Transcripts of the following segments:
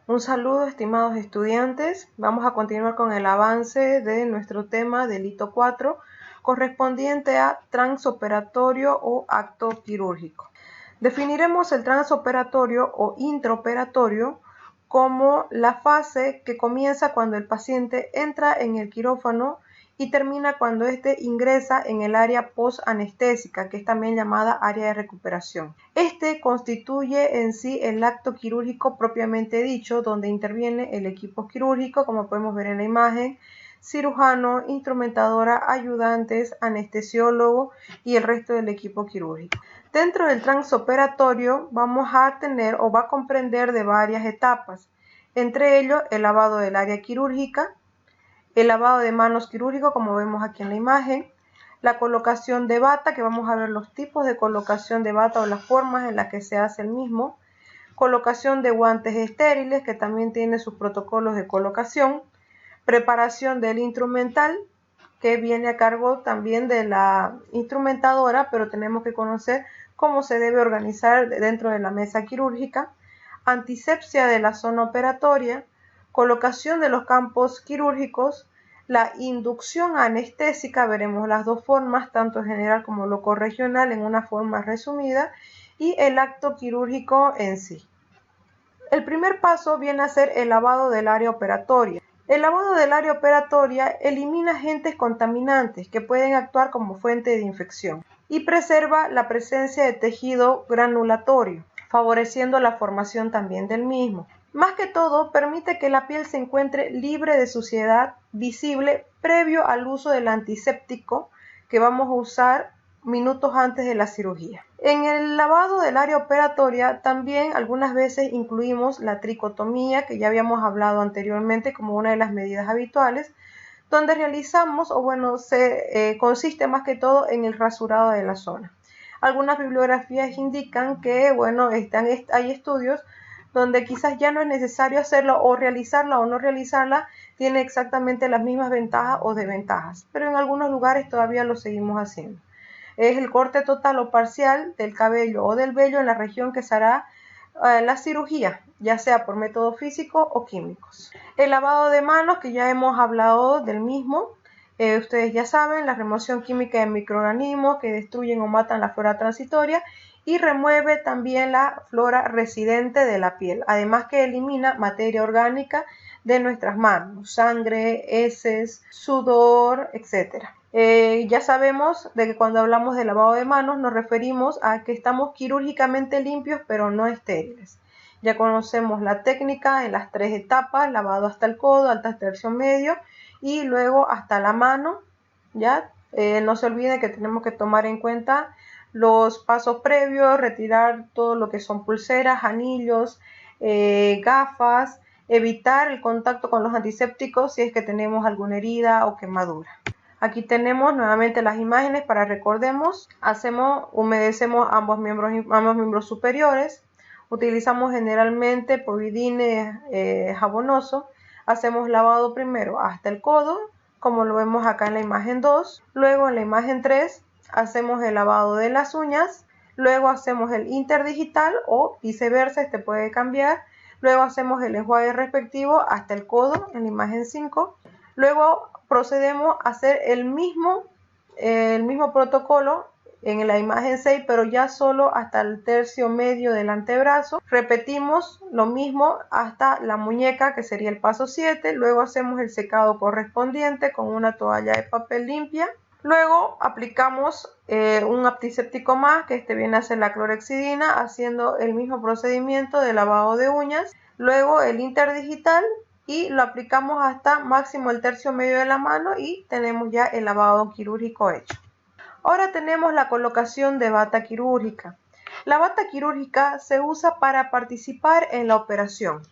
Un saludo, estimados estudiantes. Vamos a continuar con el avance de nuestro tema del hito 4, correspondiente a transoperatorio o acto quirúrgico. Definiremos el transoperatorio o intraoperatorio como la fase que comienza cuando el paciente entra en el quirófano y termina cuando éste ingresa en el área post-anestésica, que es también llamada área de recuperación. Este constituye en sí el acto quirúrgico propiamente dicho, donde interviene el equipo quirúrgico, como podemos ver en la imagen, cirujano, instrumentadora, ayudantes, anestesiólogo y el resto del equipo quirúrgico. Dentro del transoperatorio vamos a tener o va a comprender de varias etapas, entre ellos el lavado del área quirúrgica, el lavado de manos quirúrgico, como vemos aquí en la imagen, la colocación de bata, que vamos a ver los tipos de colocación de bata o las formas en las que se hace el mismo, colocación de guantes estériles, que también tiene sus protocolos de colocación, preparación del instrumental, que viene a cargo también de la instrumentadora, pero tenemos que conocer cómo se debe organizar dentro de la mesa quirúrgica, antisepsia de la zona operatoria, colocación de los campos quirúrgicos, la inducción anestésica, veremos las dos formas, tanto general como locorregional en una forma resumida, y el acto quirúrgico en sí. El primer paso viene a ser el lavado del área operatoria. El lavado del área operatoria elimina agentes contaminantes que pueden actuar como fuente de infección y preserva la presencia de tejido granulatorio, favoreciendo la formación también del mismo. Más que todo, permite que la piel se encuentre libre de suciedad visible previo al uso del antiséptico que vamos a usar minutos antes de la cirugía. En el lavado del área operatoria también algunas veces incluimos la tricotomía, que ya habíamos hablado anteriormente como una de las medidas habituales, donde realizamos, consiste más que todo en el rasurado de la zona. Algunas bibliografías indican que, hay estudios donde quizás ya no es necesario hacerlo o realizarla o no realizarla, tiene exactamente las mismas ventajas o desventajas, pero en algunos lugares todavía lo seguimos haciendo. Es el corte total o parcial del cabello o del vello en la región que se hará la cirugía, ya sea por método físico o químicos. El lavado de manos, que ya hemos hablado del mismo, ustedes ya saben, la remoción química de microorganismos que destruyen o matan la flora transitoria y remueve también la flora residente de la piel, además que elimina materia orgánica de nuestras manos, sangre, heces, sudor, etc. Ya sabemos de que cuando hablamos de lavado de manos nos referimos a que estamos quirúrgicamente limpios pero no estériles. Ya conocemos la técnica en las 3 etapas, lavado hasta el codo, hasta el tercio medio y luego hasta la mano. ¿Ya? No se olviden que tenemos que tomar en cuenta los pasos previos, retirar todo lo que son pulseras, anillos, gafas, evitar el contacto con los antisépticos si es que tenemos alguna herida o quemadura. Aquí tenemos nuevamente las imágenes para recordemos. Humedecemos ambos miembros superiores. Utilizamos generalmente povidine jabonoso. Hacemos lavado primero hasta el codo, como lo vemos acá en la imagen 2. Luego en la imagen 3 hacemos el lavado de las uñas. Luego hacemos el interdigital o viceversa, este puede cambiar. Luego hacemos el enjuague respectivo hasta el codo en la imagen 5. Luego procedemos a hacer el mismo protocolo en la imagen 6, pero ya solo hasta el tercio medio del antebrazo. Repetimos lo mismo hasta la muñeca, que sería el paso 7. Luego hacemos el secado correspondiente con una toalla de papel limpia. Luego aplicamos un antiséptico más, que viene a ser la clorhexidina, haciendo el mismo procedimiento de lavado de uñas. Luego el interdigital y lo aplicamos hasta máximo el tercio medio de la mano y tenemos ya el lavado quirúrgico hecho. Ahora tenemos la colocación de bata quirúrgica. La bata quirúrgica se usa para participar en la operación,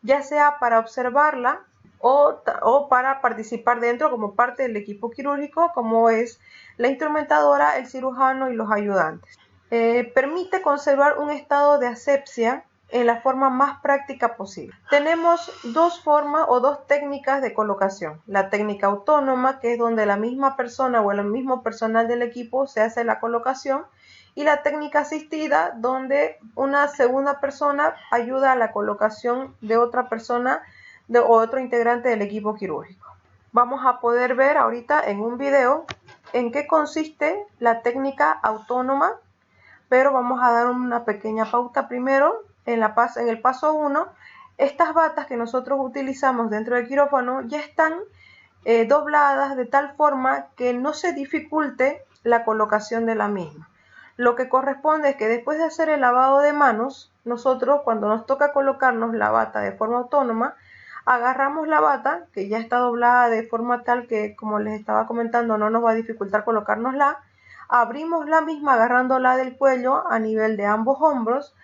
ya sea para observarla o para participar dentro como parte del equipo quirúrgico, como es la instrumentadora, el cirujano y los ayudantes. Permite conservar un estado de asepsia en la forma más práctica posible. Tenemos dos formas o dos técnicas de colocación. La técnica autónoma, que es donde la misma persona o el mismo personal del equipo se hace la colocación, y la técnica asistida, donde una segunda persona ayuda a la colocación de otra persona o otro integrante del equipo quirúrgico. Vamos a poder ver ahorita en un video en qué consiste la técnica autónoma, pero vamos a dar una pequeña pauta primero. En el paso 1, estas batas que nosotros utilizamos dentro del quirófano ya están dobladas de tal forma que no se dificulte la colocación de la misma. Lo que corresponde es que después de hacer el lavado de manos, nosotros cuando nos toca colocarnos la bata de forma autónoma, agarramos la bata que ya está doblada de forma tal que, como les estaba comentando, no nos va a dificultar colocárnosla. Abrimos la misma agarrándola del cuello a nivel de ambos hombros,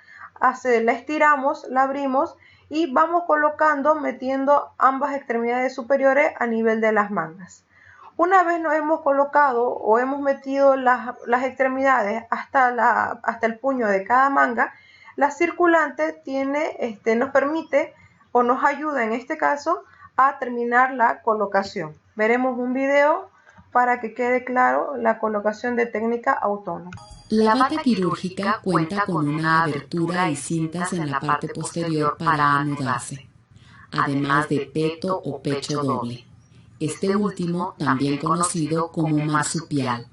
la estiramos, la abrimos y vamos colocando, metiendo ambas extremidades superiores a nivel de las mangas. Una vez nos hemos colocado o hemos metido las extremidades hasta el puño de cada manga, la circulante nos permite o nos ayuda en este caso a terminar la colocación. Veremos un video para que quede claro la colocación de técnica autónoma. La bata quirúrgica cuenta con una abertura y cintas en la parte posterior para anudarse, además de peto o pecho doble. Este último, también conocido como marsupial,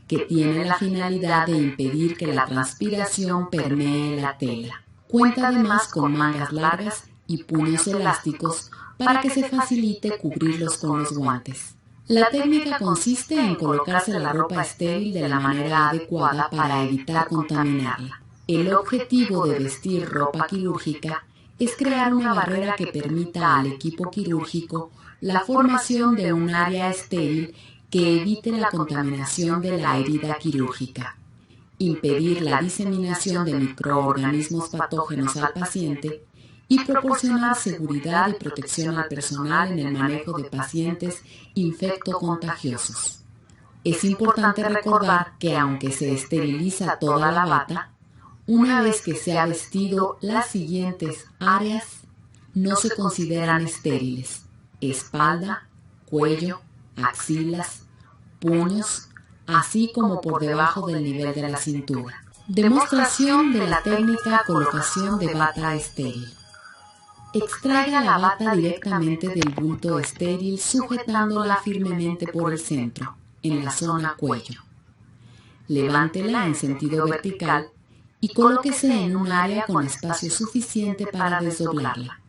que tiene la finalidad de impedir que la transpiración permee la tela. Cuenta además con mangas largas y puños elásticos para que se facilite cubrirlos con los guantes. La técnica consiste en colocarse la ropa estéril de la manera adecuada para evitar contaminarla. El objetivo de vestir ropa quirúrgica es crear una barrera que permita al equipo quirúrgico la formación de un área estéril que evite la contaminación de la herida quirúrgica, impedir la diseminación de microorganismos patógenos al paciente y proporcionar seguridad y protección al personal en el manejo de pacientes infectocontagiosos. Es importante recordar que aunque se esteriliza toda la bata, una vez que se ha vestido las siguientes áreas no se consideran estériles: espalda, cuello, axilas, puños, así como por debajo del nivel de la cintura. Demostración de la técnica colocación de bata estéril. Extraiga la bata directamente del bulto estéril sujetándola firmemente por el centro, en la zona cuello. Levántela en sentido vertical y colóquese en un área con espacio suficiente para desdoblarla.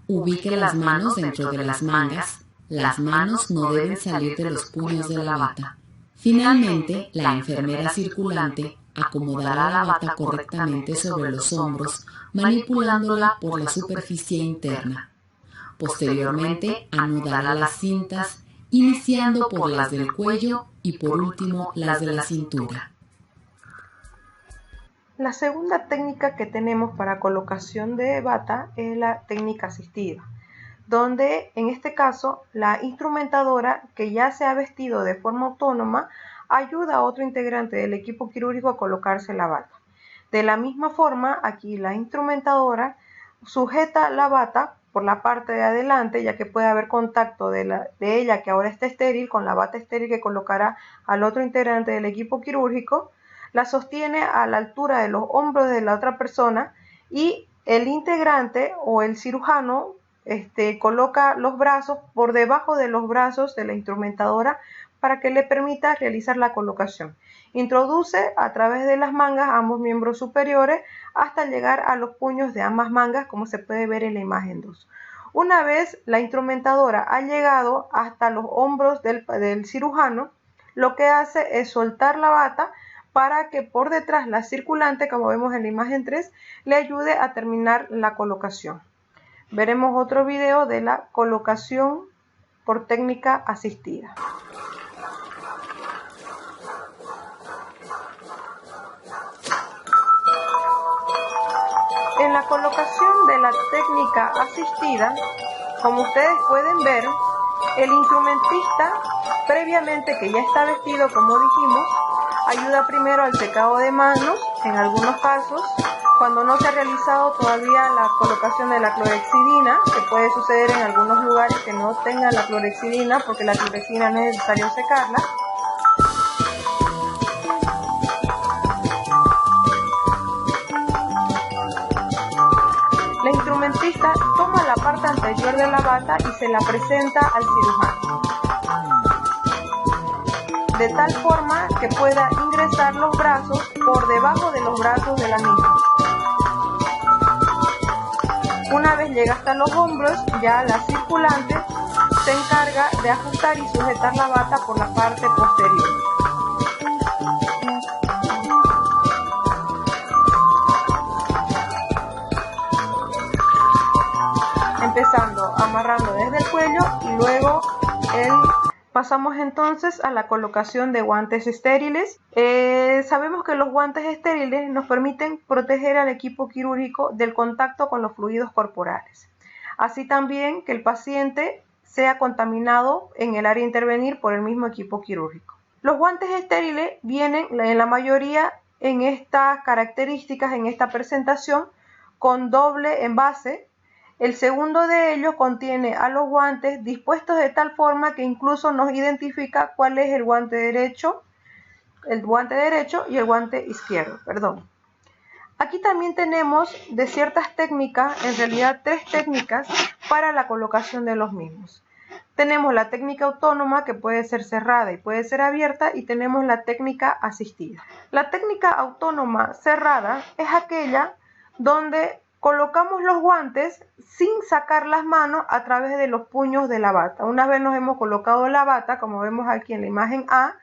Ubique las manos dentro de las mangas. Las manos no deben salir de los puños de la bata. Finalmente, la enfermera circulante acomodará la bata correctamente sobre los hombros, manipulándola por la superficie interna. Posteriormente, anudará las cintas, iniciando por las del cuello y por último las de la cintura. La segunda técnica que tenemos para colocación de bata es la técnica asistida, donde en este caso la instrumentadora, que ya se ha vestido de forma autónoma, ayuda a otro integrante del equipo quirúrgico a colocarse la bata. De la misma forma, aquí la instrumentadora sujeta la bata por la parte de adelante, ya que puede haber contacto de ella, que ahora está estéril, con la bata estéril que colocará al otro integrante del equipo quirúrgico. La sostiene a la altura de los hombros de la otra persona y el integrante o el cirujano coloca los brazos por debajo de los brazos de la instrumentadora para que le permita realizar la colocación. Introduce a través de las mangas ambos miembros superiores hasta llegar a los puños de ambas mangas, como se puede ver en la imagen 2. Una vez la instrumentadora ha llegado hasta los hombros del cirujano, lo que hace es soltar la bata para que por detrás la circulante, como vemos en la imagen 3, le ayude a terminar la colocación. Veremos otro video de la colocación por técnica asistida. En la colocación de la técnica asistida, como ustedes pueden ver, el instrumentista, previamente que ya está vestido, como dijimos, ayuda primero al secado de manos, en algunos casos, cuando no se ha realizado todavía la colocación de la clorexidina, que puede suceder en algunos lugares que no tengan la clorexidina, porque la clorexidina no es necesario secarla. guantista toma la parte anterior de la bata y se la presenta al cirujano, de tal forma que pueda ingresar los brazos por debajo de los brazos de la misma. Una vez llega hasta los hombros, ya la circulante se encarga de ajustar y sujetar la bata por la parte posterior. Empezando amarrando desde el cuello y luego pasamos entonces a la colocación de guantes estériles. Sabemos que los guantes estériles nos permiten proteger al equipo quirúrgico del contacto con los fluidos corporales, así también que el paciente sea contaminado en el área a intervenir por el mismo equipo quirúrgico. Los guantes estériles vienen en la mayoría en estas características, en esta presentación, con doble envase. El segundo de ellos contiene a los guantes dispuestos de tal forma que incluso nos identifica cuál es el guante derecho y el guante izquierdo. Aquí también tenemos de ciertas técnicas, en realidad 3 técnicas para la colocación de los mismos. Tenemos la técnica autónoma, que puede ser cerrada y puede ser abierta, y tenemos la técnica asistida. La técnica autónoma cerrada es aquella donde colocamos los guantes sin sacar las manos a través de los puños de la bata. Una vez nos hemos colocado la bata, como vemos aquí en la imagen A,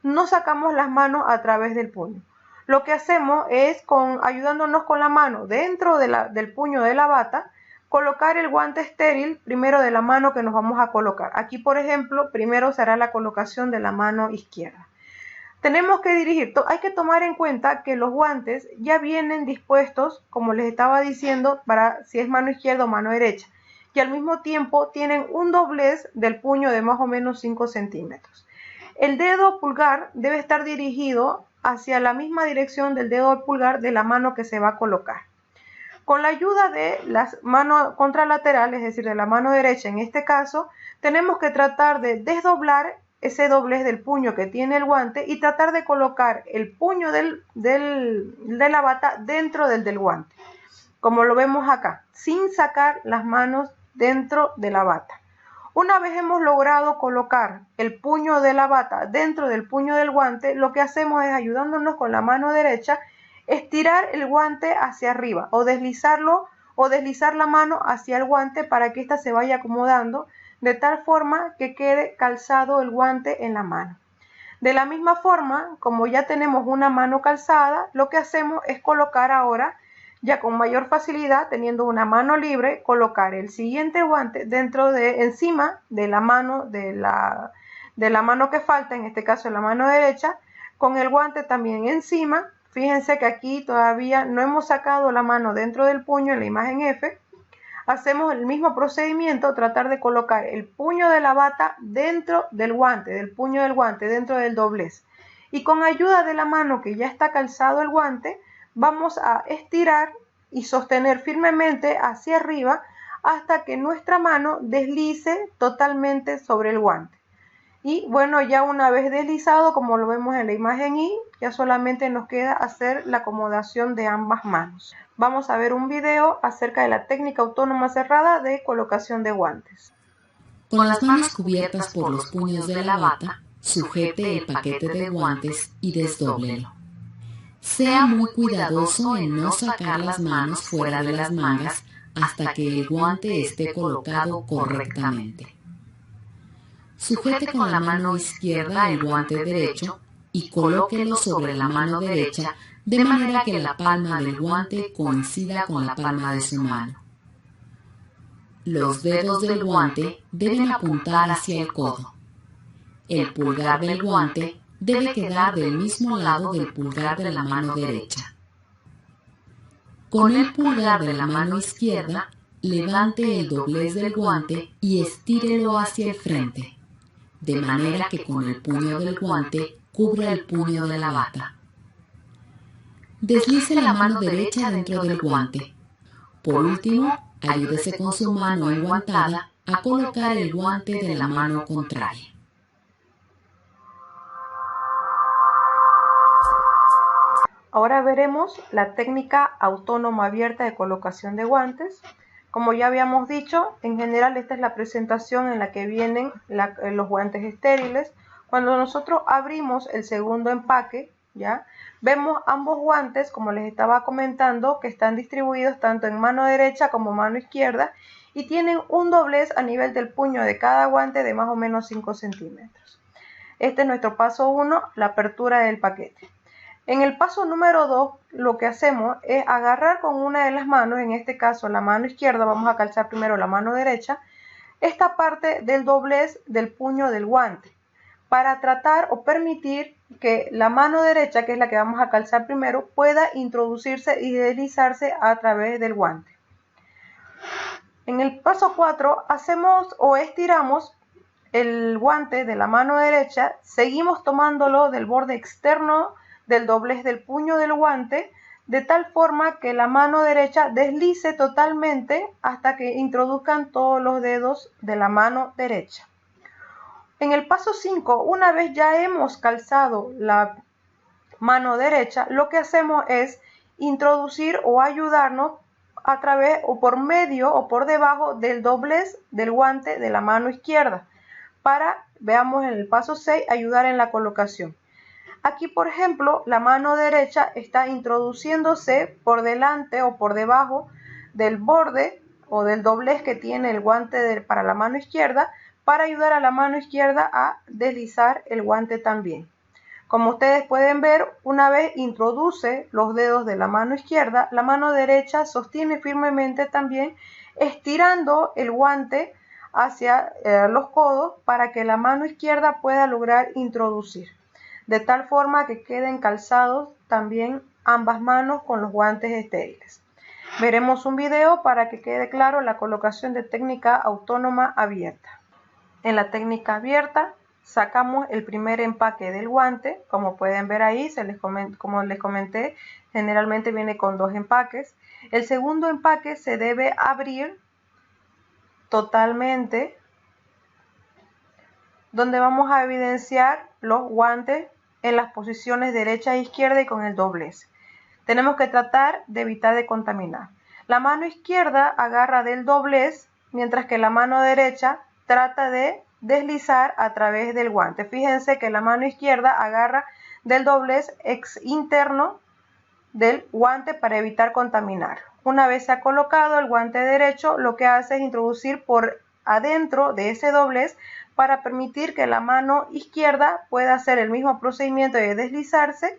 no sacamos las manos a través del puño. Lo que hacemos es, ayudándonos con la mano dentro del puño de la bata, colocar el guante estéril primero de la mano que nos vamos a colocar. Aquí, por ejemplo, primero será la colocación de la mano izquierda. Tenemos que hay que tomar en cuenta que los guantes ya vienen dispuestos, como les estaba diciendo, para si es mano izquierda o mano derecha, y al mismo tiempo tienen un doblez del puño de más o menos 5 centímetros. El dedo pulgar debe estar dirigido hacia la misma dirección del dedo pulgar de la mano que se va a colocar. Con la ayuda de las manos contralaterales, es decir, de la mano derecha en este caso, tenemos que tratar de desdoblar ese doblez del puño que tiene el guante y tratar de colocar el puño de la bata dentro del guante, como lo vemos acá, sin sacar las manos dentro de la bata. Una vez hemos logrado colocar el puño de la bata dentro del puño del guante, lo que hacemos es, ayudándonos con la mano derecha, estirar el guante hacia arriba o deslizar la mano hacia el guante para que ésta se vaya acomodando de tal forma que quede calzado el guante en la mano. De la misma forma, como ya tenemos una mano calzada, lo que hacemos es colocar ahora, ya con mayor facilidad, teniendo una mano libre, colocar el siguiente guante encima de la mano que falta, en este caso la mano derecha, con el guante también encima. Fíjense que aquí todavía no hemos sacado la mano dentro del puño en la imagen F. Hacemos el mismo procedimiento, tratar de colocar el puño de la bata dentro del guante, dentro del doblez. Y con ayuda de la mano que ya está calzado el guante, vamos a estirar y sostener firmemente hacia arriba hasta que nuestra mano deslice totalmente sobre el guante. Y bueno, ya una vez deslizado, como lo vemos en la imagen Y, ya solamente nos queda hacer la acomodación de ambas manos. Vamos a ver un video acerca de la técnica autónoma cerrada de colocación de guantes. Con las manos cubiertas por los puños de la bata, sujete el paquete de guantes y desdóblelo. Sea muy cuidadoso en no sacar las manos fuera de las mangas hasta que el guante esté colocado correctamente. Sujete con la mano izquierda el guante derecho y colóquelo sobre la mano derecha de manera que la palma del guante coincida con la palma de su mano. Los dedos del guante deben apuntar hacia el codo. El pulgar del guante debe quedar del mismo lado del pulgar de la mano derecha. Con el pulgar de la mano izquierda, levante el doblez del guante y estírelo hacia el frente, de manera que con el puño del guante cubra el puño de la bata. Deslice la mano derecha dentro del guante. Por último, ayúdese con su mano enguantada a colocar el guante de la mano contraria. Ahora veremos la técnica autónoma abierta de colocación de guantes. Como ya habíamos dicho, en general esta es la presentación en la que vienen los guantes estériles. Cuando nosotros abrimos el segundo empaque, ¿ya? Vemos ambos guantes, como les estaba comentando, que están distribuidos tanto en mano derecha como mano izquierda y tienen un doblez a nivel del puño de cada guante de más o menos 5 centímetros. Este es nuestro paso 1, la apertura del paquete. En el paso número 2, lo que hacemos es agarrar con una de las manos, en este caso la mano izquierda, vamos a calzar primero la mano derecha, esta parte del doblez del puño del guante, para tratar o permitir que la mano derecha, que es la que vamos a calzar primero, pueda introducirse y deslizarse a través del guante. En el paso 4 hacemos o estiramos el guante de la mano derecha, seguimos tomándolo del borde externo del doblez del puño del guante, de tal forma que la mano derecha deslice totalmente hasta que introduzcan todos los dedos de la mano derecha. En el paso 5, una vez ya hemos calzado la mano derecha, lo que hacemos es introducir o ayudarnos a través o por medio o por debajo del doblez del guante de la mano izquierda para, veamos en el paso 6, ayudar en la colocación. Aquí, por ejemplo, la mano derecha está introduciéndose por delante o por debajo del borde o del doblez que tiene el guante para la mano izquierda para ayudar a la mano izquierda a deslizar el guante también. Como ustedes pueden ver, una vez introduce los dedos de la mano izquierda, la mano derecha sostiene firmemente también, estirando el guante hacia los codos para que la mano izquierda pueda lograr introducir, de tal forma que queden calzados también ambas manos con los guantes estériles. Veremos un video para que quede claro la colocación de técnica autónoma abierta. En la técnica abierta sacamos el primer empaque del guante, como pueden ver ahí, como les comenté, generalmente viene con 2 empaques. El segundo empaque se debe abrir totalmente, donde vamos a evidenciar los guantes en las posiciones derecha e izquierda y con el doblez. Tenemos que tratar de evitar de contaminar. La mano izquierda agarra del doblez, mientras que la mano derecha trata de deslizar a través del guante. Fíjense que la mano izquierda agarra del doblez interno del guante para evitar contaminar. Una vez se ha colocado el guante derecho, lo que hace es introducir por adentro de ese doblez para permitir que la mano izquierda pueda hacer el mismo procedimiento de deslizarse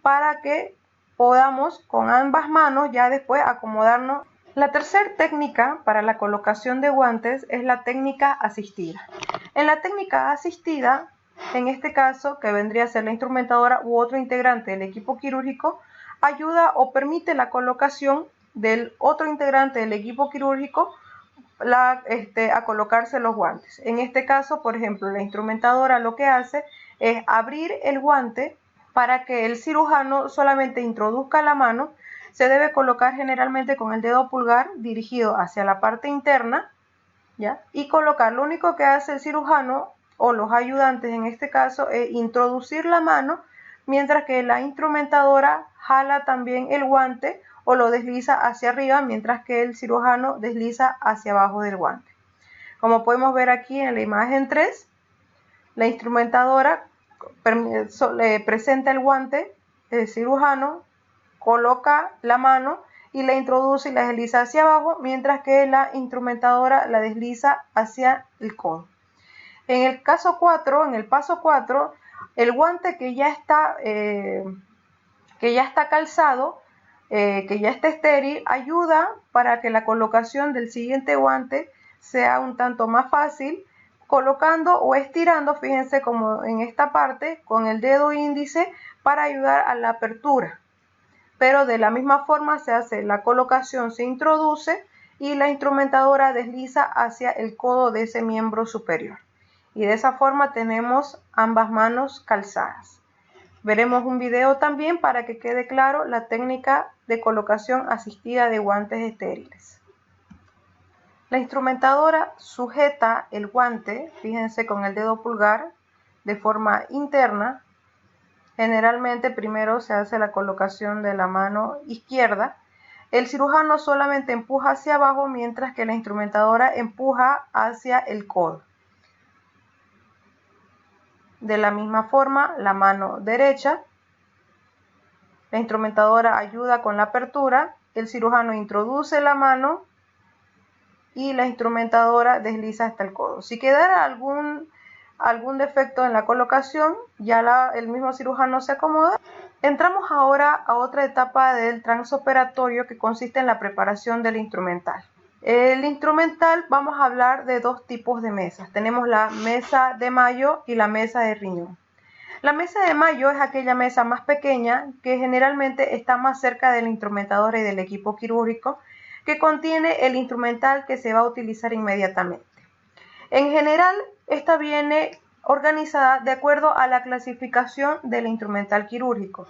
para que podamos con ambas manos ya después acomodarnos. La tercera técnica para la colocación de guantes es la técnica asistida. En la técnica asistida, en este caso, que vendría a ser la instrumentadora u otro integrante del equipo quirúrgico, ayuda o permite la colocación del otro integrante del equipo quirúrgico a colocarse los guantes. En este caso, por ejemplo, la instrumentadora lo que hace es abrir el guante para que el cirujano solamente introduzca la mano. Se debe colocar generalmente con el dedo pulgar dirigido hacia la parte interna, ¿ya? Y colocar. Lo único que hace el cirujano o los ayudantes en este caso es introducir la mano, mientras que la instrumentadora jala también el guante o lo desliza hacia arriba, mientras que el cirujano desliza hacia abajo del guante. Como podemos ver aquí en la imagen 3, la instrumentadora le presenta el guante, el cirujano coloca la mano y la introduce y la desliza hacia abajo, mientras que la instrumentadora la desliza hacia el codo. En el caso 4, en el paso 4, el guante que ya está calzado, que ya está estéril, ayuda para que la colocación del siguiente guante sea un tanto más fácil, colocando o estirando, fíjense como en esta parte, con el dedo índice para ayudar a la apertura. Pero de la misma forma se hace la colocación, se introduce y la instrumentadora desliza hacia el codo de ese miembro superior. Y de esa forma tenemos ambas manos calzadas. Veremos un video también para que quede claro la técnica de colocación asistida de guantes estériles. La instrumentadora sujeta el guante, fíjense, con el dedo pulgar de forma interna. Generalmente primero se hace la colocación de la mano izquierda. el cirujano solamente empuja hacia abajo mientras que la instrumentadora empuja hacia el codo. De la misma forma, la mano derecha, la instrumentadora ayuda con la apertura, el cirujano introduce la mano y la instrumentadora desliza hasta el codo. Si quedara algún defecto en la colocación, ya el mismo cirujano se acomoda. Entramos ahora a otra etapa del transoperatorio que consiste en la preparación del instrumental. El instrumental, vamos a hablar de dos tipos de mesas. Tenemos la mesa de Mayo y la mesa de riñón. La mesa de Mayo es aquella mesa más pequeña que generalmente está más cerca del instrumentador y del equipo quirúrgico, que contiene el instrumental que se va a utilizar inmediatamente. En general, esta viene organizada de acuerdo a la clasificación del instrumental quirúrgico.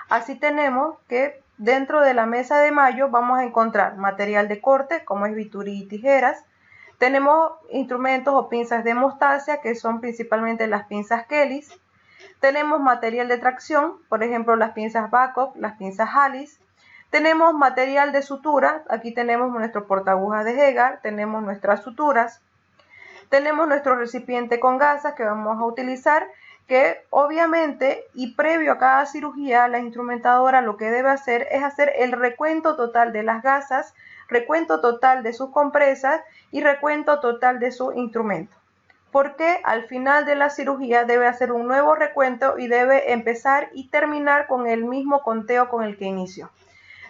Así tenemos que dentro de la mesa de Mayo vamos a encontrar material de corte, como es bisturí y tijeras. Tenemos instrumentos o pinzas de hemostasia, que son principalmente las pinzas Kelly. Tenemos material de tracción, por ejemplo las pinzas Babcock, las pinzas Hallis. Tenemos material de sutura, aquí tenemos nuestro portaagujas de Hegar, tenemos nuestras suturas. Tenemos nuestro recipiente con gasas que vamos a utilizar, que obviamente y previo a cada cirugía la instrumentadora lo que debe hacer es hacer el recuento total de las gasas, recuento total de sus compresas y recuento total de su instrumento. Porque al final de la cirugía debe hacer un nuevo recuento y debe empezar y terminar con el mismo conteo con el que inició.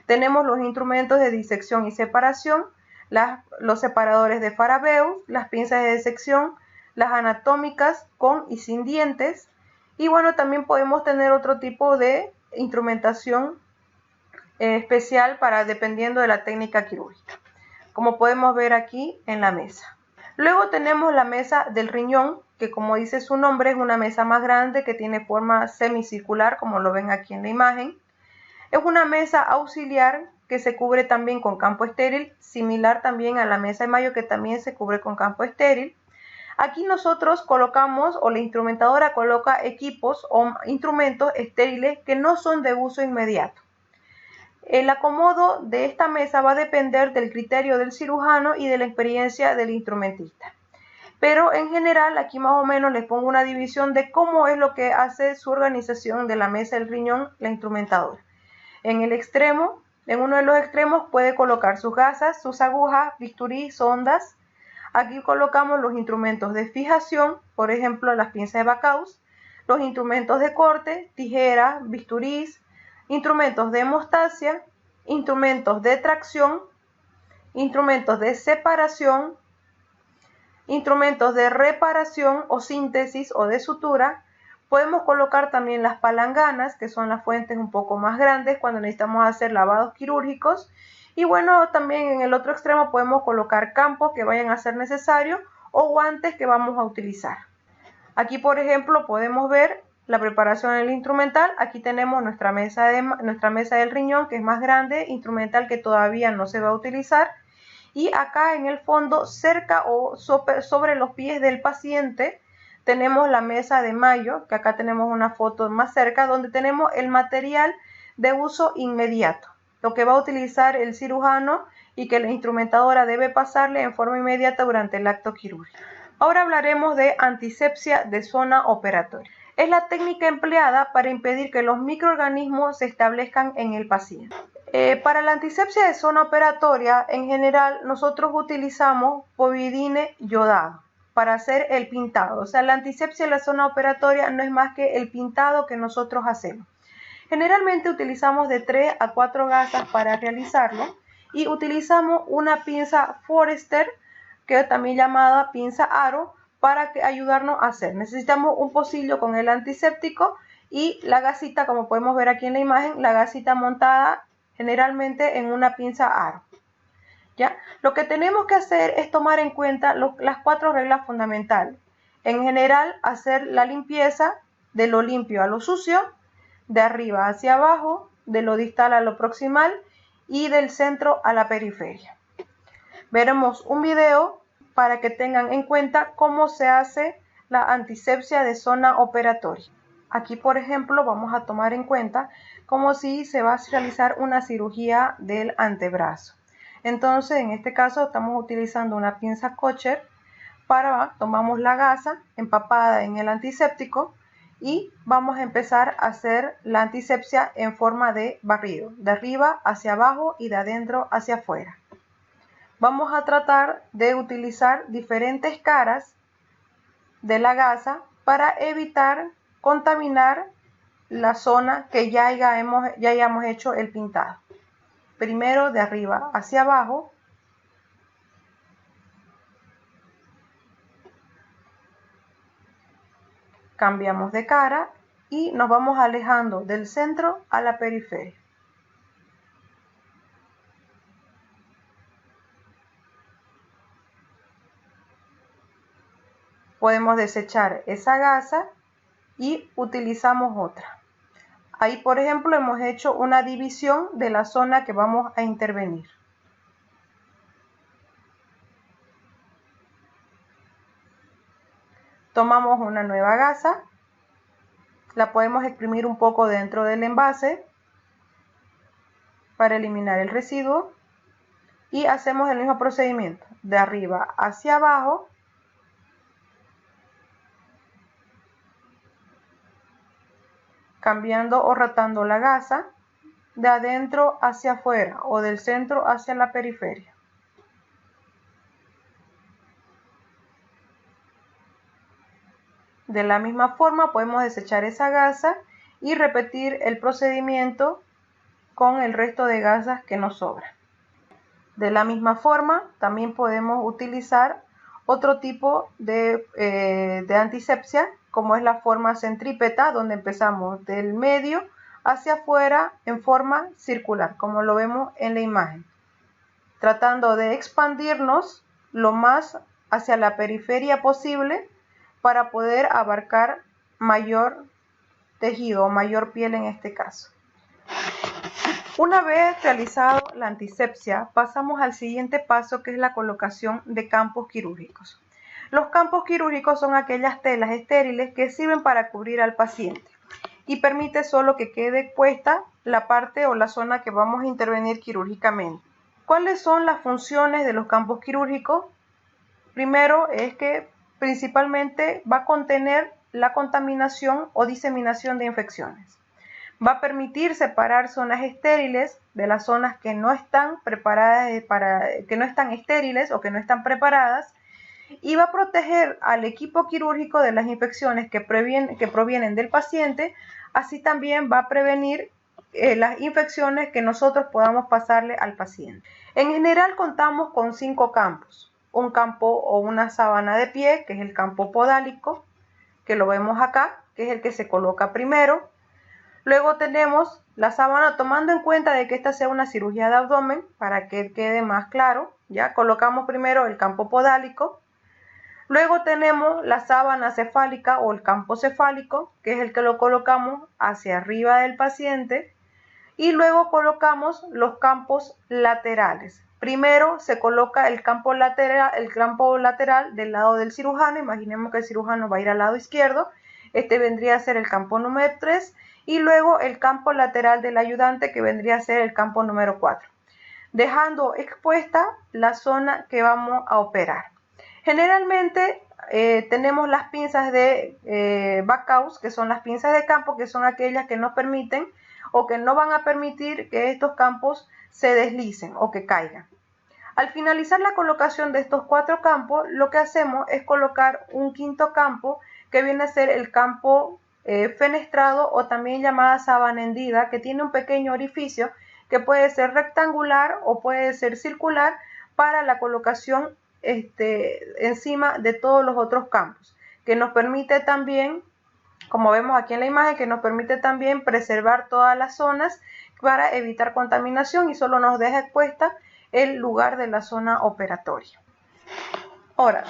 Tenemos los instrumentos de disección y separación, los separadores de Farabeus, las pinzas de disección, las anatómicas con y sin dientes. Y bueno, también podemos tener otro tipo de instrumentación especial dependiendo de la técnica quirúrgica, como podemos ver aquí en la mesa. Luego tenemos la mesa del riñón, que como dice su nombre es una mesa más grande que tiene forma semicircular, como lo ven aquí en la imagen. Es una mesa auxiliar que se cubre también con campo estéril, similar también a la mesa de Mayo que también se cubre con campo estéril. Aquí nosotros colocamos o la instrumentadora coloca equipos o instrumentos estériles que no son de uso inmediato. El acomodo de esta mesa va a depender del criterio del cirujano y de la experiencia del instrumentista. Pero en general aquí más o menos les pongo una división de cómo es lo que hace su organización de la mesa del riñón la instrumentadora. En uno de los extremos puede colocar sus gasas, sus agujas, bisturí, sondas. Aquí colocamos los instrumentos de fijación, por ejemplo las pinzas de Backus, los instrumentos de corte, tijeras, bisturís, instrumentos de hemostasia, instrumentos de tracción, instrumentos de separación, instrumentos de reparación o síntesis o de sutura. Podemos colocar también las palanganas, que son las fuentes un poco más grandes cuando necesitamos hacer lavados quirúrgicos. Y bueno, también en el otro extremo podemos colocar campos que vayan a ser necesarios o guantes que vamos a utilizar. Aquí, por ejemplo, podemos ver la preparación del instrumental. Aquí tenemos nuestra mesa del riñón, que es más grande, instrumental que todavía no se va a utilizar. Y acá en el fondo, cerca o sobre los pies del paciente, tenemos la mesa de Mayo, que acá tenemos una foto más cerca, donde tenemos el material de uso inmediato, lo que va a utilizar el cirujano y que la instrumentadora debe pasarle en forma inmediata durante el acto quirúrgico. Ahora hablaremos de antisepsia de zona operatoria. Es la técnica empleada para impedir que los microorganismos se establezcan en el paciente. Para la antisepsia de zona operatoria, en general, nosotros utilizamos povidine yodado para hacer el pintado. O sea, la antisepsia de la zona operatoria no es más que el pintado que nosotros hacemos. Generalmente utilizamos de 3 a 4 gasas para realizarlo y utilizamos una pinza Forester, que es también llamada pinza aro, para ayudarnos a hacer. Necesitamos un pocillo con el antiséptico y la gasita, como podemos ver aquí en la imagen, la gasita montada generalmente en una pinza aro. ¿Ya? Lo que tenemos que hacer es tomar en cuenta las 4 reglas fundamentales. En general, hacer la limpieza de lo limpio a lo sucio, de arriba hacia abajo, de lo distal a lo proximal y del centro a la periferia. Veremos un video para que tengan en cuenta cómo se hace la antisepsia de zona operatoria. Aquí, por ejemplo, vamos a tomar en cuenta como si se va a realizar una cirugía del antebrazo. Entonces, en este caso estamos utilizando una pinza Kosher tomamos la gasa empapada en el antiséptico y vamos a empezar a hacer la antisepsia en forma de barrido, de arriba hacia abajo y de adentro hacia afuera. Vamos a tratar de utilizar diferentes caras de la gasa para evitar contaminar la zona que ya hayamos hecho el pintado. Primero de arriba hacia abajo. Cambiamos de cara y nos vamos alejando del centro a la periferia. Podemos desechar esa gasa y utilizamos otra. Ahí, por ejemplo, hemos hecho una división de la zona que vamos a intervenir. Tomamos una nueva gasa, la podemos exprimir un poco dentro del envase para eliminar el residuo y hacemos el mismo procedimiento, de arriba hacia abajo, cambiando o rotando la gasa de adentro hacia afuera o del centro hacia la periferia. De la misma forma podemos desechar esa gasa y repetir el procedimiento con el resto de gasas que nos sobran. De la misma forma también podemos utilizar otro tipo de antisepsia, como es la forma centrípeta, donde empezamos del medio hacia afuera en forma circular, como lo vemos en la imagen, tratando de expandirnos lo más hacia la periferia posible para poder abarcar mayor tejido o mayor piel en este caso. Una vez realizado la antisepsia, pasamos al siguiente paso, que es la colocación de campos quirúrgicos. Los campos quirúrgicos son aquellas telas estériles que sirven para cubrir al paciente y permite solo que quede expuesta la parte o la zona que vamos a intervenir quirúrgicamente. ¿Cuáles son las funciones de los campos quirúrgicos? Primero es que principalmente va a contener la contaminación o diseminación de infecciones. Va a permitir separar zonas estériles de las zonas que no están preparadas que no están estériles o que no están preparadas, y va a proteger al equipo quirúrgico de las infecciones que provienen del paciente. Así también va a prevenir las infecciones que nosotros podamos pasarle al paciente. En general contamos con 5 campos. Un campo o una sábana de pie, que es el campo podálico, que lo vemos acá, que es el que se coloca primero. Luego tenemos la sábana, tomando en cuenta de que esta sea una cirugía de abdomen, para que quede más claro, ya colocamos primero el campo podálico. Luego tenemos la sábana cefálica o el campo cefálico, que es el que lo colocamos hacia arriba del paciente. Y luego colocamos los campos laterales. Primero se coloca el campo lateral del lado del cirujano. Imaginemos que el cirujano va a ir al lado izquierdo. Este vendría a ser el campo número 3. Y luego el campo lateral del ayudante, que vendría a ser el campo número 4. Dejando expuesta la zona que vamos a operar. Generalmente tenemos las pinzas de Backaus, que son las pinzas de campo, que son aquellas que nos permiten o que no van a permitir que estos campos se deslicen o que caigan. Al finalizar la colocación de estos 4 campos, lo que hacemos es colocar un quinto campo, que viene a ser el campo fenestrado o también llamada sábana hendida, que tiene un pequeño orificio que puede ser rectangular o puede ser circular para la colocación encima de todos los otros campos, que nos permite también, como vemos aquí en la imagen, que nos permite también preservar todas las zonas para evitar contaminación y solo nos deja expuesta el lugar de la zona operatoria. Ahora,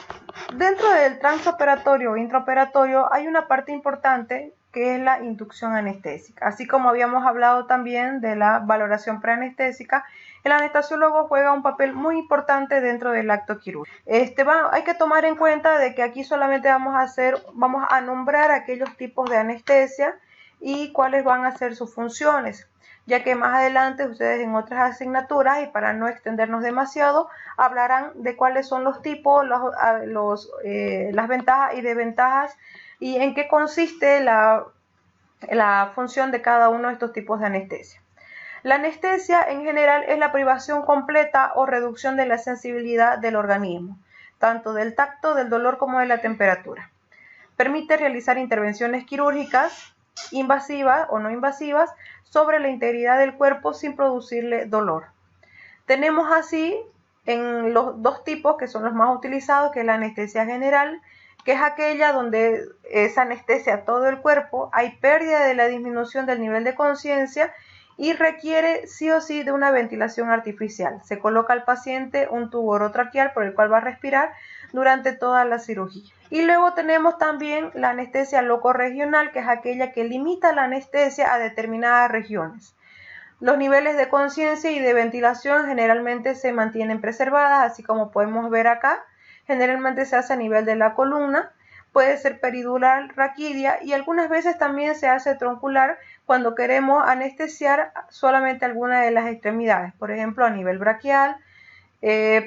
dentro del transoperatorio o intraoperatorio hay una parte importante, que es la inducción anestésica. Así como habíamos hablado también de la valoración preanestésica, el anestesiólogo juega un papel muy importante dentro del acto quirúrgico. Hay que tomar en cuenta de que aquí solamente vamos a nombrar aquellos tipos de anestesia y cuáles van a ser sus funciones, ya que más adelante ustedes en otras asignaturas, y para no extendernos demasiado, hablarán de cuáles son los tipos, las ventajas y desventajas y en qué consiste la función de cada uno de estos tipos de anestesia. La anestesia en general es la privación completa o reducción de la sensibilidad del organismo, tanto del tacto, del dolor como de la temperatura. Permite realizar intervenciones quirúrgicas invasivas o no invasivas sobre la integridad del cuerpo sin producirle dolor. Tenemos así en los dos tipos que son los más utilizados, que es la anestesia general, que es aquella donde es anestesia a todo el cuerpo, hay pérdida de la disminución del nivel de conciencia y requiere sí o sí de una ventilación artificial. Se coloca al paciente un tubo orotraqueal por el cual va a respirar durante toda la cirugía. Y luego tenemos también la anestesia locorregional, que es aquella que limita la anestesia a determinadas regiones. Los niveles de conciencia y de ventilación generalmente se mantienen preservadas, así como podemos ver acá. Generalmente se hace a nivel de la columna, puede ser peridural, raquídea y algunas veces también se hace troncular cuando queremos anestesiar solamente alguna de las extremidades, por ejemplo a nivel braquial,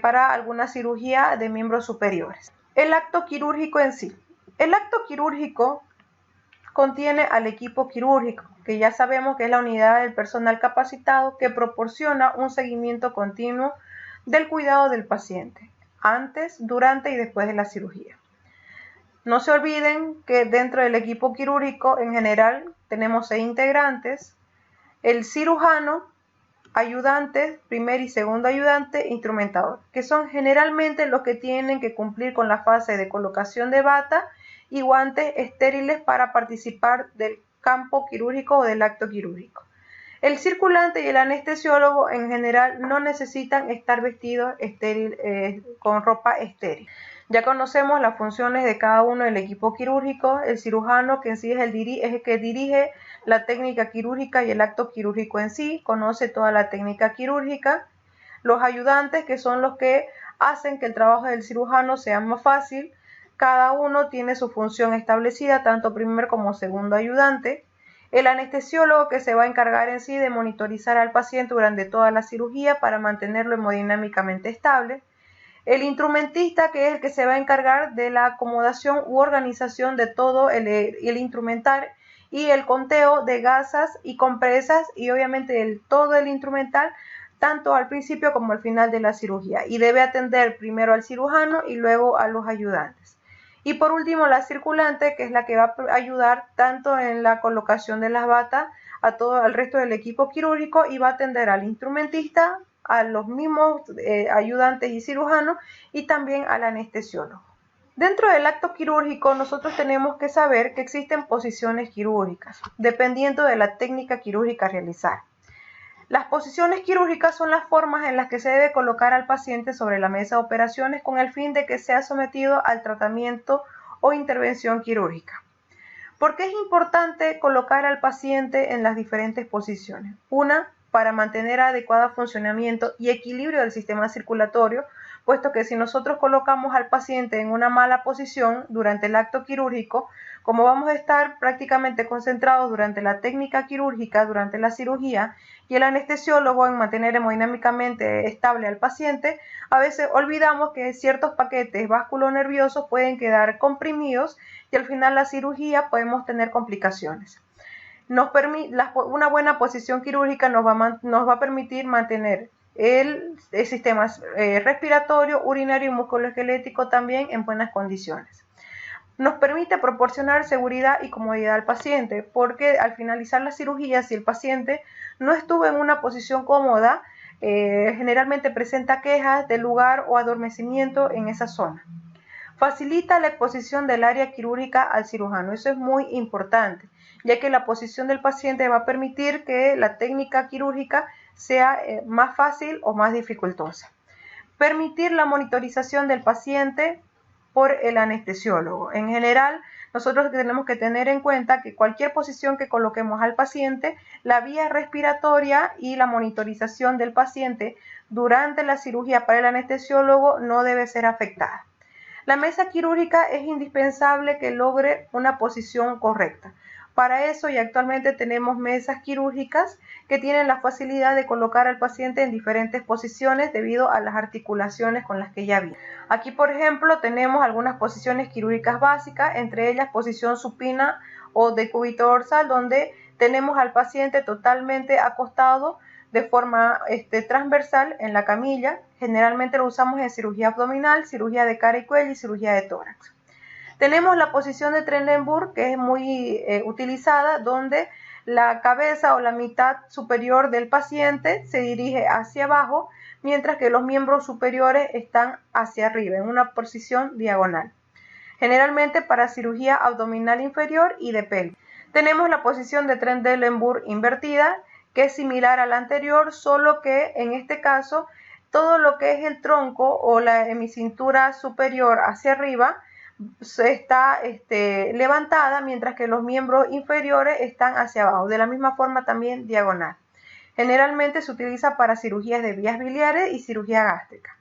para alguna cirugía de miembros superiores. El acto quirúrgico en sí. El acto quirúrgico contiene al equipo quirúrgico, que ya sabemos que es la unidad del personal capacitado que proporciona un seguimiento continuo del cuidado del paciente, antes, durante y después de la cirugía. No se olviden que dentro del equipo quirúrgico en general tenemos 6 integrantes: el cirujano, ayudantes, primer y segundo ayudante, instrumentador, que son generalmente los que tienen que cumplir con la fase de colocación de bata y guantes estériles para participar del campo quirúrgico o del acto quirúrgico. El circulante y el anestesiólogo en general no necesitan estar vestidos con ropa estéril. Ya conocemos las funciones de cada uno del equipo quirúrgico. El cirujano, que en sí es el que dirige la técnica quirúrgica y el acto quirúrgico en sí, conoce toda la técnica quirúrgica. Los ayudantes, que son los que hacen que el trabajo del cirujano sea más fácil. Cada uno tiene su función establecida, tanto primer como segundo ayudante. El anestesiólogo, que se va a encargar en sí de monitorizar al paciente durante toda la cirugía para mantenerlo hemodinámicamente estable. El instrumentista, que es el que se va a encargar de la acomodación u organización de todo el instrumental y el conteo de gasas y compresas y obviamente todo el instrumental, tanto al principio como al final de la cirugía, y debe atender primero al cirujano y luego a los ayudantes. Y por último la circulante, que es la que va a ayudar tanto en la colocación de las batas al resto del equipo quirúrgico y va a atender al instrumentista, a los mismos ayudantes y cirujanos y también al anestesiólogo. Dentro del acto quirúrgico nosotros tenemos que saber que existen posiciones quirúrgicas, dependiendo de la técnica quirúrgica a realizar. Las posiciones quirúrgicas son las formas en las que se debe colocar al paciente sobre la mesa de operaciones con el fin de que sea sometido al tratamiento o intervención quirúrgica. ¿Por qué es importante colocar al paciente en las diferentes posiciones? Una, para mantener adecuado funcionamiento y equilibrio del sistema circulatorio, puesto que si nosotros colocamos al paciente en una mala posición durante el acto quirúrgico, como vamos a estar prácticamente concentrados durante la técnica quirúrgica, durante la cirugía, y el anestesiólogo en mantener hemodinámicamente estable al paciente, a veces olvidamos que ciertos paquetes vasculonerviosos pueden quedar comprimidos y al final de la cirugía podemos tener complicaciones. Una buena posición quirúrgica nos va a permitir mantener el sistema respiratorio, urinario y musculoesquelético también en buenas condiciones. Nos permite proporcionar seguridad y comodidad al paciente, porque al finalizar la cirugía, si el paciente no estuvo en una posición cómoda, generalmente presenta quejas de lugar o adormecimiento en esa zona. Facilita la exposición del área quirúrgica al cirujano. Eso es muy importante, ya que la posición del paciente va a permitir que la técnica quirúrgica sea más fácil o más dificultosa. Permitir la monitorización del paciente por el anestesiólogo. En general, nosotros tenemos que tener en cuenta que cualquier posición que coloquemos al paciente, la vía respiratoria y la monitorización del paciente durante la cirugía para el anestesiólogo no debe ser afectada. La mesa quirúrgica es indispensable que logre una posición correcta, Para eso y actualmente tenemos mesas quirúrgicas que tienen la facilidad de colocar al paciente en diferentes posiciones debido a las articulaciones con las que ya vi. Aquí, por ejemplo, tenemos algunas posiciones quirúrgicas básicas, entre ellas posición supina o decúbito dorsal, donde tenemos al paciente totalmente acostado de forma transversal en la camilla. Generalmente lo usamos en cirugía abdominal, cirugía de cara y cuello y cirugía de tórax. Tenemos la posición de Trendelenburg, que es muy utilizada, donde la cabeza o la mitad superior del paciente se dirige hacia abajo, mientras que los miembros superiores están hacia arriba, en una posición diagonal. Generalmente para cirugía abdominal inferior y de pelvis. Tenemos la posición de Trendelenburg invertida, que es similar a la anterior, solo que en este caso todo lo que es el tronco o la hemicintura superior hacia arriba está levantada, mientras que los miembros inferiores están hacia abajo, de la misma forma también diagonal. Generalmente se utiliza para cirugías de vías biliares y cirugía gástrica.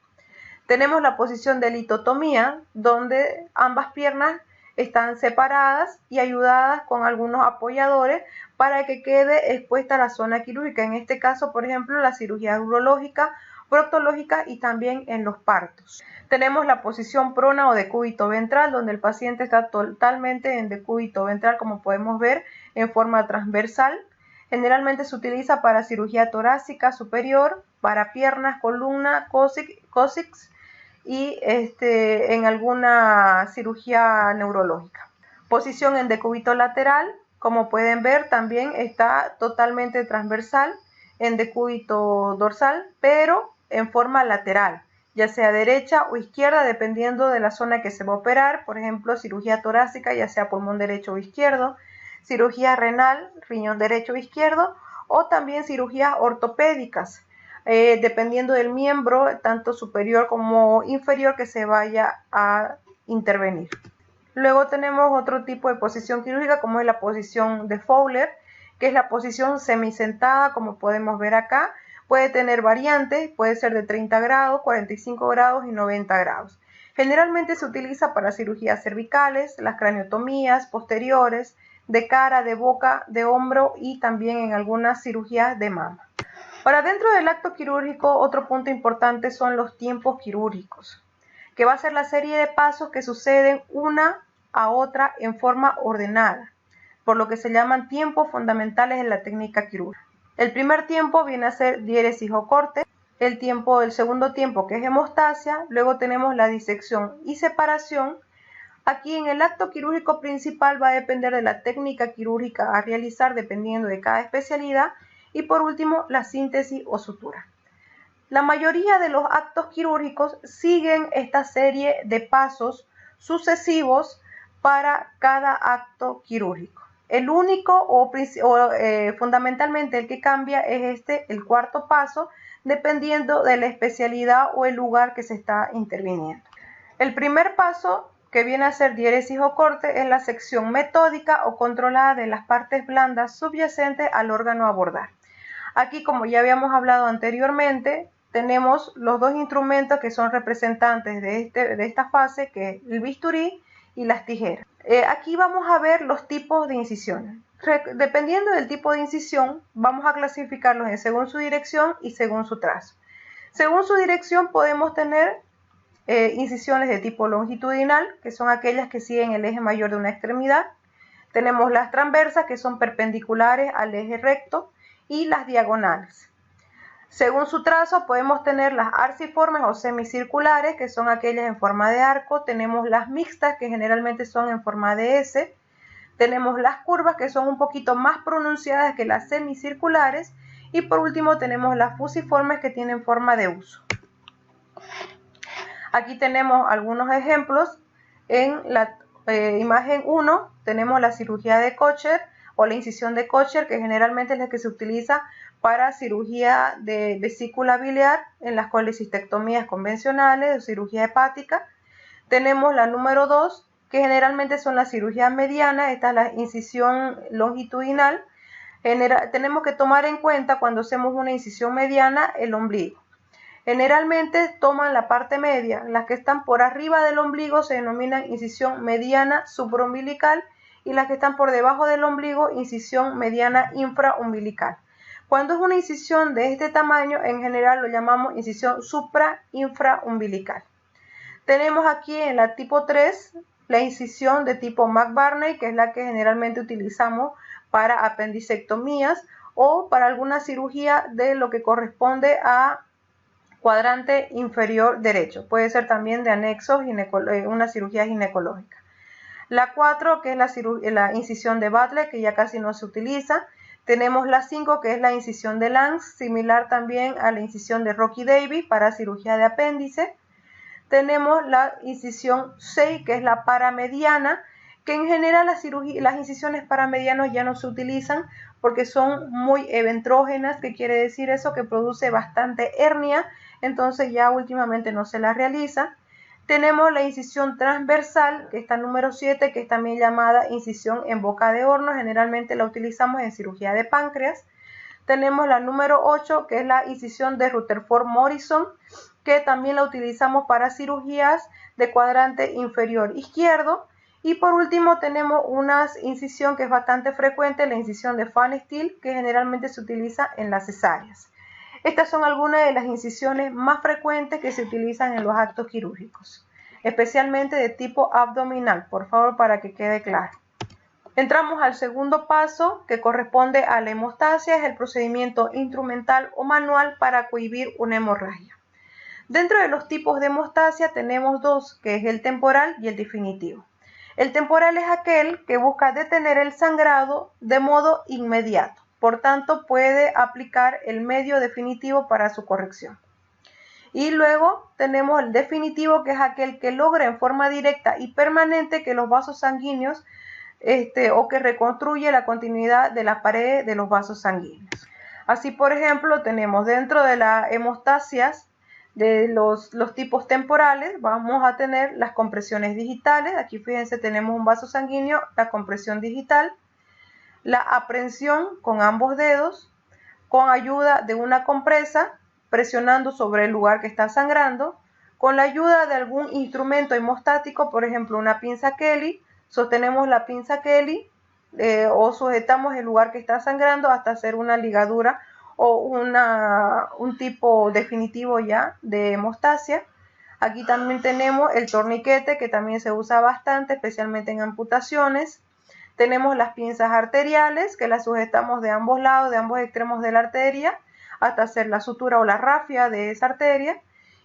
Tenemos la posición de litotomía, donde ambas piernas están separadas y ayudadas con algunos apoyadores para que quede expuesta la zona quirúrgica. En este caso, por ejemplo, la cirugía urológica, proctológica y también en los partos. Tenemos la posición prona o decúbito ventral, donde el paciente está totalmente en decúbito ventral, como podemos ver, en forma transversal. Generalmente se utiliza para cirugía torácica superior, para piernas, columna, cóccix y en alguna cirugía neurológica. Posición en decúbito lateral, como pueden ver, también está totalmente transversal en decúbito dorsal, pero en forma lateral, ya sea derecha o izquierda, dependiendo de la zona que se va a operar. Por ejemplo, cirugía torácica, ya sea pulmón derecho o izquierdo, cirugía renal, riñón derecho o izquierdo, o también cirugías ortopédicas, dependiendo del miembro, tanto superior como inferior, que se vaya a intervenir. Luego tenemos otro tipo de posición quirúrgica, como es la posición de Fowler, que es la posición semisentada, como podemos ver acá. Puede tener variantes, puede ser de 30 grados, 45 grados y 90 grados. Generalmente se utiliza para cirugías cervicales, las craniotomías posteriores, de cara, de boca, de hombro y también en algunas cirugías de mama. Ahora, dentro del acto quirúrgico, otro punto importante son los tiempos quirúrgicos, que va a ser la serie de pasos que suceden una a otra en forma ordenada, por lo que se llaman tiempos fundamentales en la técnica quirúrgica. El primer tiempo viene a ser diéresis o corte, el segundo tiempo, que es hemostasia, luego tenemos la disección y separación. Aquí en el acto quirúrgico principal va a depender de la técnica quirúrgica a realizar dependiendo de cada especialidad, y por último la síntesis o sutura. La mayoría de los actos quirúrgicos siguen esta serie de pasos sucesivos para cada acto quirúrgico. El único fundamentalmente el que cambia es el cuarto paso, dependiendo de la especialidad o el lugar que se está interviniendo. El primer paso, que viene a ser diéresis o corte, es la sección metódica o controlada de las partes blandas subyacentes al órgano a abordar. Aquí, como ya habíamos hablado anteriormente, tenemos los dos instrumentos que son representantes de esta fase, que es el bisturí y las tijeras. Aquí vamos a ver los tipos de incisiones. Dependiendo del tipo de incisión, vamos a clasificarlos según su dirección y según su trazo. Según su dirección podemos tener incisiones de tipo longitudinal, que son aquellas que siguen el eje mayor de una extremidad. Tenemos las transversas, que son perpendiculares al eje recto, y las diagonales. Según su trazo podemos tener las arciformes o semicirculares, que son aquellas en forma de arco. Tenemos las mixtas, que generalmente son en forma de S. Tenemos las curvas, que son un poquito más pronunciadas que las semicirculares. Y por último tenemos las fusiformes, que tienen forma de uso. Aquí tenemos algunos ejemplos. En la imagen 1 tenemos la cirugía de Kocher o la incisión de Kocher, que generalmente es la que se utiliza para cirugía de vesícula biliar, en las colecistectomías convencionales o cirugía hepática. Tenemos la número 2, que generalmente son las cirugías medianas. Esta es la incisión longitudinal. Tenemos que tomar en cuenta cuando hacemos una incisión mediana el ombligo. Generalmente toman la parte media. Las que están por arriba del ombligo se denominan incisión mediana supraumbilical, y las que están por debajo del ombligo, incisión mediana infraumbilical. Cuando es una incisión de este tamaño, en general lo llamamos incisión supra-infraumbilical. Tenemos aquí en la tipo 3 la incisión de tipo McBurney, que es la que generalmente utilizamos para apendicectomías o para alguna cirugía de lo que corresponde a cuadrante inferior derecho. Puede ser también de anexo, una cirugía ginecológica. La 4, que es la incisión de Butler, que ya casi no se utiliza. Tenemos la 5, que es la incisión de Lange, similar también a la incisión de Rocky Davis para cirugía de apéndice. Tenemos la incisión 6, que es la paramediana, que en general las incisiones paramedianas ya no se utilizan porque son muy eventrógenas, que quiere decir eso, que produce bastante hernia, entonces ya últimamente no se la realiza. Tenemos la incisión transversal, que está número 7, que es también llamada incisión en boca de horno, generalmente la utilizamos en cirugía de páncreas. Tenemos la número 8, que es la incisión de Rutherford Morrison, que también la utilizamos para cirugías de cuadrante inferior izquierdo. Y por último tenemos una incisión que es bastante frecuente, la incisión de Fan Steel, que generalmente se utiliza en las cesáreas. Estas son algunas de las incisiones más frecuentes que se utilizan en los actos quirúrgicos, especialmente de tipo abdominal, por favor, para que quede claro. Entramos al segundo paso, que corresponde a la hemostasia, es el procedimiento instrumental o manual para cohibir una hemorragia. Dentro de los tipos de hemostasia tenemos dos, que es el temporal y el definitivo. El temporal es aquel que busca detener el sangrado de modo inmediato, por tanto puede aplicar el medio definitivo para su corrección. Y luego tenemos el definitivo, que es aquel que logra en forma directa y permanente que los vasos sanguíneos o que reconstruye la continuidad de la pared de los vasos sanguíneos. Así, por ejemplo, tenemos dentro de las hemostasias de los tipos temporales, vamos a tener las compresiones digitales. Aquí fíjense, tenemos un vaso sanguíneo, la compresión digital, la aprensión con ambos dedos, con ayuda de una compresa, presionando sobre el lugar que está sangrando, con la ayuda de algún instrumento hemostático, por ejemplo una pinza Kelly, sostenemos la pinza Kelly o sujetamos el lugar que está sangrando hasta hacer una ligadura o un tipo definitivo ya de hemostasia. Aquí también tenemos el torniquete, que también se usa bastante, especialmente en amputaciones. Tenemos las pinzas arteriales, que las sujetamos de ambos lados, de ambos extremos de la arteria, hasta hacer la sutura o la rafia de esa arteria.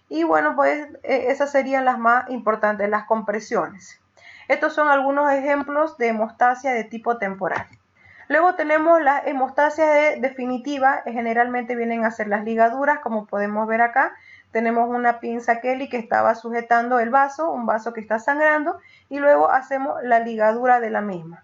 Y bueno, pues esas serían las más importantes, las compresiones. Estos son algunos ejemplos de hemostasia de tipo temporal. Luego tenemos las hemostasias definitivas, generalmente vienen a ser las ligaduras, como podemos ver acá. Tenemos una pinza Kelly que estaba sujetando el vaso, un vaso que está sangrando, y luego hacemos la ligadura de la misma.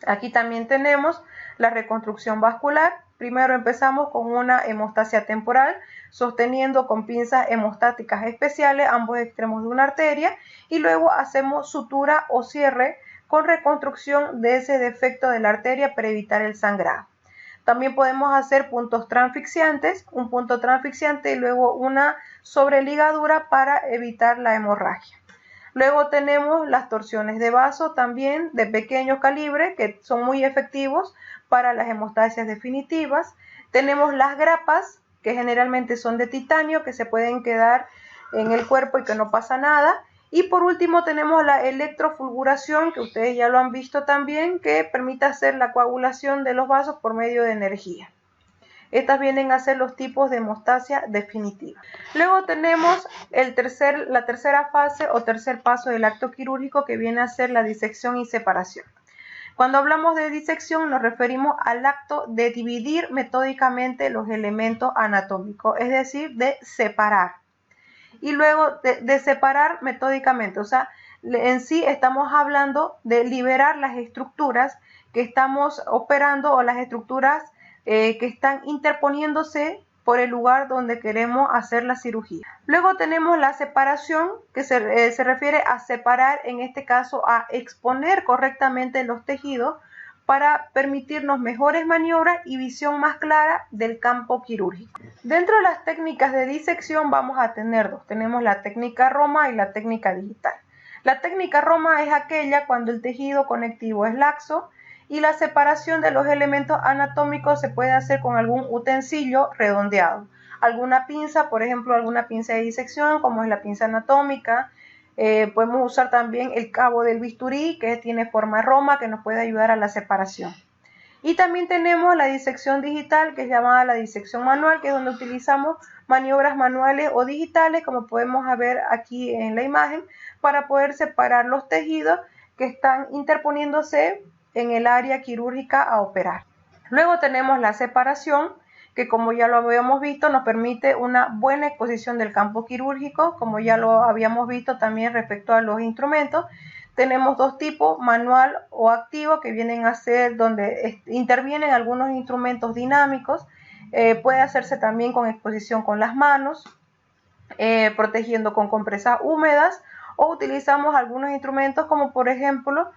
Aquí también tenemos la reconstrucción vascular. Primero empezamos con una hemostasia temporal, sosteniendo con pinzas hemostáticas especiales ambos extremos de una arteria, y luego hacemos sutura o cierre con reconstrucción de ese defecto de la arteria para evitar el sangrado. También podemos hacer puntos transfixiantes, un punto transfixiante y luego una sobreligadura para evitar la hemorragia. Luego tenemos las torsiones de vaso también de pequeño calibre, que son muy efectivos para las hemostasias definitivas. Tenemos las grapas, que generalmente son de titanio, que se pueden quedar en el cuerpo y que no pasa nada. Y por último tenemos la electrofulguración, que ustedes ya lo han visto también, que permite hacer la coagulación de los vasos por medio de energía. Estas vienen a ser los tipos de hemostasia definitiva. Luego tenemos la tercera fase o tercer paso del acto quirúrgico, que viene a ser la disección y separación. Cuando hablamos de disección nos referimos al acto de dividir metódicamente los elementos anatómicos, es decir, de separar. Y luego de separar metódicamente, o sea, en sí estamos hablando de liberar las estructuras que estamos operando o las estructuras que están interponiéndose por el lugar donde queremos hacer la cirugía. Luego tenemos la separación, que se refiere a separar, en este caso a exponer correctamente los tejidos para permitirnos mejores maniobras y visión más clara del campo quirúrgico. Dentro de las técnicas de disección vamos a tener dos. Tenemos la técnica Roma y la técnica digital. La técnica Roma es aquella cuando el tejido conectivo es laxo y la separación de los elementos anatómicos se puede hacer con algún utensilio redondeado. Alguna pinza, por ejemplo, alguna pinza de disección, como es la pinza anatómica. Podemos usar también el cabo del bisturí, que tiene forma Roma, que nos puede ayudar a la separación. Y también tenemos la disección digital, que es llamada la disección manual, que es donde utilizamos maniobras manuales o digitales, como podemos ver aquí en la imagen, para poder separar los tejidos que están interponiéndose en el área quirúrgica a operar. Luego tenemos la separación, que como ya lo habíamos visto, nos permite una buena exposición del campo quirúrgico, como ya lo habíamos visto también respecto a los instrumentos. Tenemos dos tipos, manual o activo, que vienen a ser donde intervienen algunos instrumentos dinámicos. Puede hacerse también con exposición con las manos, protegiendo con compresas húmedas, o utilizamos algunos instrumentos como por ejemplo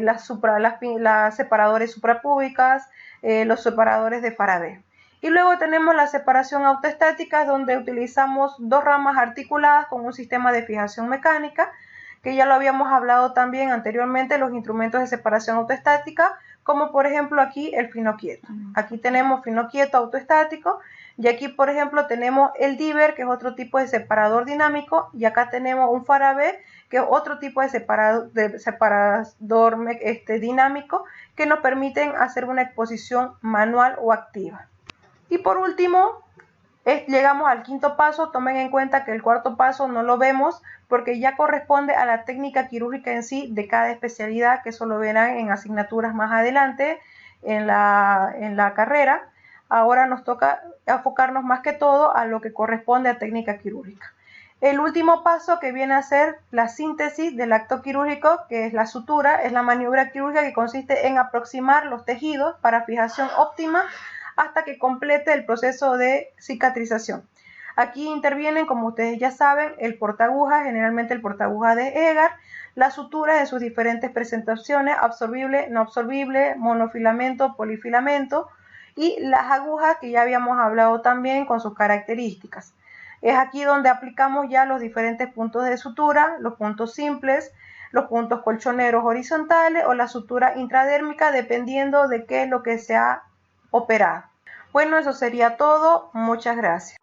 las separadores suprapúbicas, los separadores de Faraday. Y luego tenemos la separación autoestática, donde utilizamos dos ramas articuladas con un sistema de fijación mecánica, que ya lo habíamos hablado también anteriormente, los instrumentos de separación autoestática, como por ejemplo aquí el finoquieto. Aquí tenemos finoquieto autoestático, y aquí por ejemplo tenemos el Diver, que es otro tipo de separador dinámico, y acá tenemos un Faraday, que es otro tipo de separador dinámico, que nos permiten hacer una exposición manual o activa. Y por último, llegamos al quinto paso. Tomen en cuenta que el cuarto paso no lo vemos porque ya corresponde a la técnica quirúrgica en sí de cada especialidad, que eso lo verán en asignaturas más adelante en la carrera. Ahora nos toca enfocarnos más que todo a lo que corresponde a técnica quirúrgica. El último paso, que viene a ser la síntesis del acto quirúrgico, que es la sutura, es la maniobra quirúrgica que consiste en aproximar los tejidos para fijación óptima hasta que complete el proceso de cicatrización. Aquí intervienen, como ustedes ya saben, el portaagujas, generalmente el portaagujas de Egar, las suturas en sus diferentes presentaciones, absorbible, no absorbible, monofilamento, polifilamento, y las agujas, que ya habíamos hablado también con sus características. Es aquí donde aplicamos ya los diferentes puntos de sutura, los puntos simples, los puntos colchoneros horizontales o la sutura intradérmica, dependiendo de qué es lo que se ha operado. Bueno, eso sería todo. Muchas gracias.